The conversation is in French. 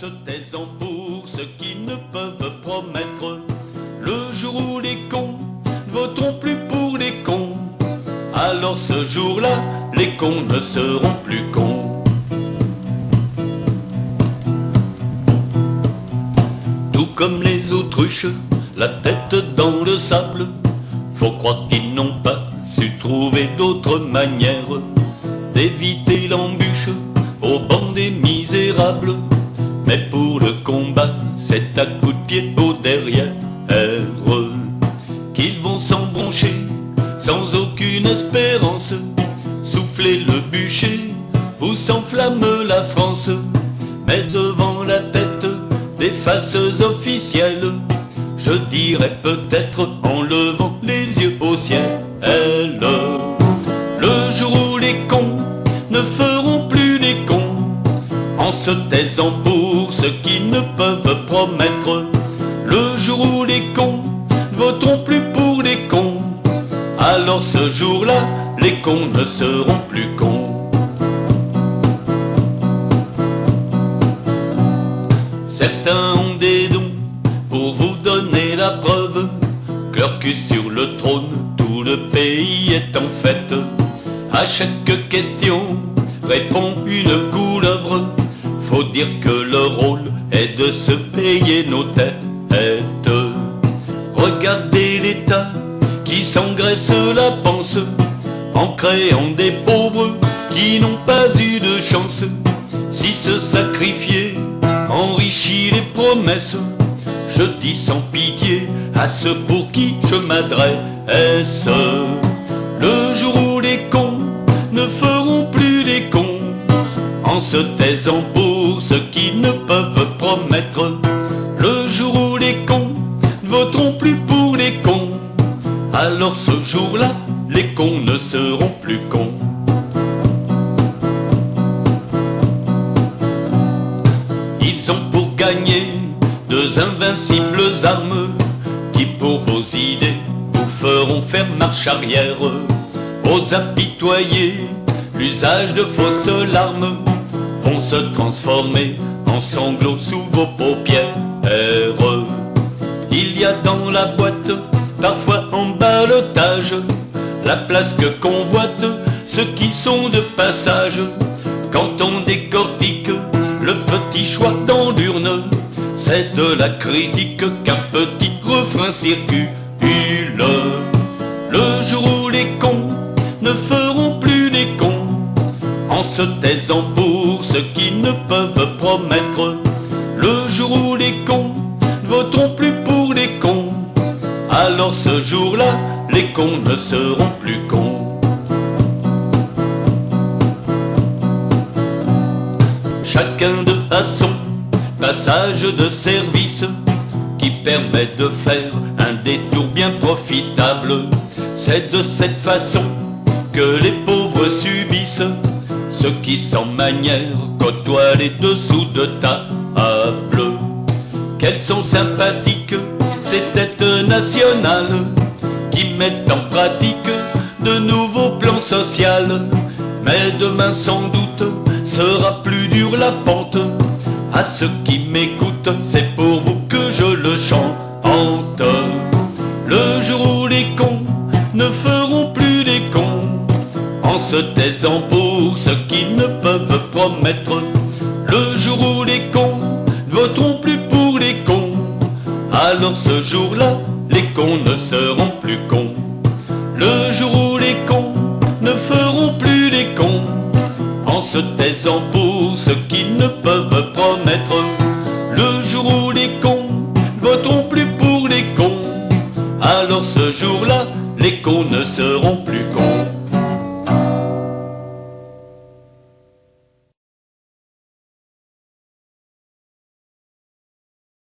se taisant pour ceux qui ne peuvent promettre. Le jour où les cons ne voteront plus pour les cons, alors ce jour-là, les cons ne seront plus cons. Tout comme les autruches, la tête dans le sable, faut croire qu'ils n'ont pas su trouver d'autres manières d'éviter l'embûche au banc des misérables. Mais pour le combat, c'est à coups de pied au derrière qu'ils vont s'embroncher sans aucune espérance, souffler le bûcher où s'enflamme la France. Mais devant la tête des faces officielles, je dirais peut-être en levant les yeux au ciel, le jour où les cons ne feront plus les cons, en se taisant pour ceux qui ne peuvent promettre. Le jour où les cons ne voteront plus pour les cons, alors ce jour-là, les cons ne seront plus cons. Certains ont des dons pour vous donner la preuve que leur cul sur le trône, tout le pays est en fête. À chaque question répond une couleuvre. Faut dire que le rôle est de se payer nos têtes. Regardez l'État qui s'engraisse la panse en créant des pauvres qui n'ont pas eu de chance. Si se sacrifier enrichit les promesses, je dis sans pitié à ceux pour qui je m'adresse. Le jour où les cons ne feront plus les cons, en se taisant pour ceux qui ne peuvent promettre. Le jour où les cons ne voteront plus pour les cons, alors ce jour-là, les cons ne seront plus cons. Ils ont pour gagner deux invincibles armes qui pour vos idées vous feront faire marche arrière. Aux apitoyer, l'usage de fausses larmes vont se transformer en sanglots sous vos paupières. Il y a dans la boîte, parfois en ballottage, la place que convoitent ceux qui sont de passage. Quand on décortique le petit choix dans l'urne, c'est de la critique qu'un petit refrain circule. Le jour où les cons ne feront plus les cons, en se taisant pour ceux qui ne peuvent promettre. Le jour où les cons ne voteront plus pour les cons, alors ce jour-là, les cons ne seront plus cons. Chacun de à son passage de service qui permet de faire un détour bien profitable. C'est de cette façon que les pauvres subissent ceux qui sans manière côtoient les dessous de table. Qu'elles sont sympathiques ces têtes nationales qui mettent en pratique de nouveaux plans sociaux. Mais demain sans doute sera plus dure la pente. À ceux qui m'écoutent, c'est pour vous que je le chante. Le jour où les cons ne feront plus les cons, en se taisant pour ceux qui ne peuvent promettre. Le jour où les cons ne voteront plus pour les cons, alors ce jour-là, les cons ne seront plus cons. Le jour où les cons ne feront plus les cons, en se taisant pour ceux qui ne peuvent promettre. Le jour où les cons ne voteront plus pour les cons, alors ce jour-là, les cons ne seront plus cons.